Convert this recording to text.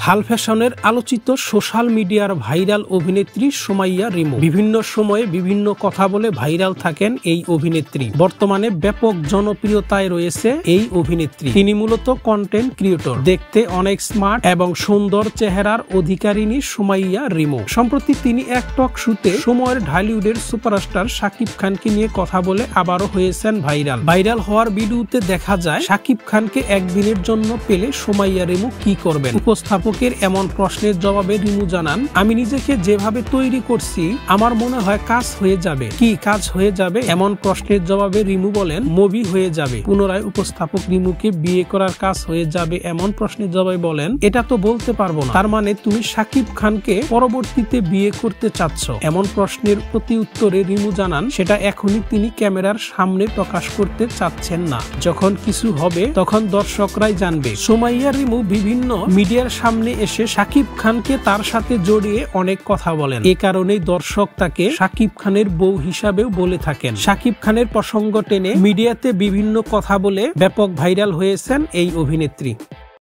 হাল ফ্যাশনের আলোচিত সোশ্যাল মিডিয়ার ভাইরাল অভিনেত্রী সুমাইয়া রিমু বিভিন্ন সময়ে বিভিন্ন কথা বলে ভাইরাল থাকেন এই অভিনেত্রী। বর্তমানে ব্যাপক জনপ্রিয়তায় রয়েছে এই অভিনেত্রী। তিনি মূলত কন্টেন্ট ক্রিয়েটর। দেখতে অনেক স্মার্ট এবং সুন্দর চেহারার অধিকারিণী সুমাইয়া রিমু। সম্প্রতি তিনি এক টক শোতে সময়ের ঢালিউডের সুপারস্টার শাকিব খানকে নিয়ে কথা বলে আবারও হয়েছেন ভাইরাল হওয়ার ভিডিওতে দেখা যায় শাকিব খানকে একদিনের জন্য পেলে সুমাইয়া রিমু কি করবেন। উপস্থাপকের এমন প্রশ্নের জবাবে রিমু জানান, আমি নিজেকে যেভাবে তৈরি করছি আমার মনে হয় কাজ হয়ে যাবে। কি কাজ হয়ে যাবে? এমন প্রশ্নের জবাবে রিমু বলেন, মুভি হয়ে যাবে। পুনরায় উপস্থাপক রিমুকে বিয়ে করার কাজ হয়ে যাবে এমন প্রশ্নের জবাবে বলেন, এটা তো বলতে পারবো না। তার মানে তুমি শাকিব খানকে পরবর্তীতে বিয়ে করতে চাচ্ছ? এমন প্রশ্নের প্রতি উত্তরে রিমু জানান, সেটা এখনই তিনি ক্যামেরার সামনে প্রকাশ করতে চাচ্ছেন না। যখন কিছু হবে তখন দর্শকরাই জানবে। সুমাইয়া রিমু বিভিন্ন মিডিয়ার সামনে এসে শাকিব খানকে তার সাথে জড়িয়ে অনেক কথা বলেন। এ কারণেই দর্শক তাকে শাকিব খানের বউ হিসাবেও বলে থাকেন। শাকিব খানের প্রসঙ্গ টেনে মিডিয়াতে বিভিন্ন কথা বলে ব্যাপক ভাইরাল হয়েছেন এই অভিনেত্রী।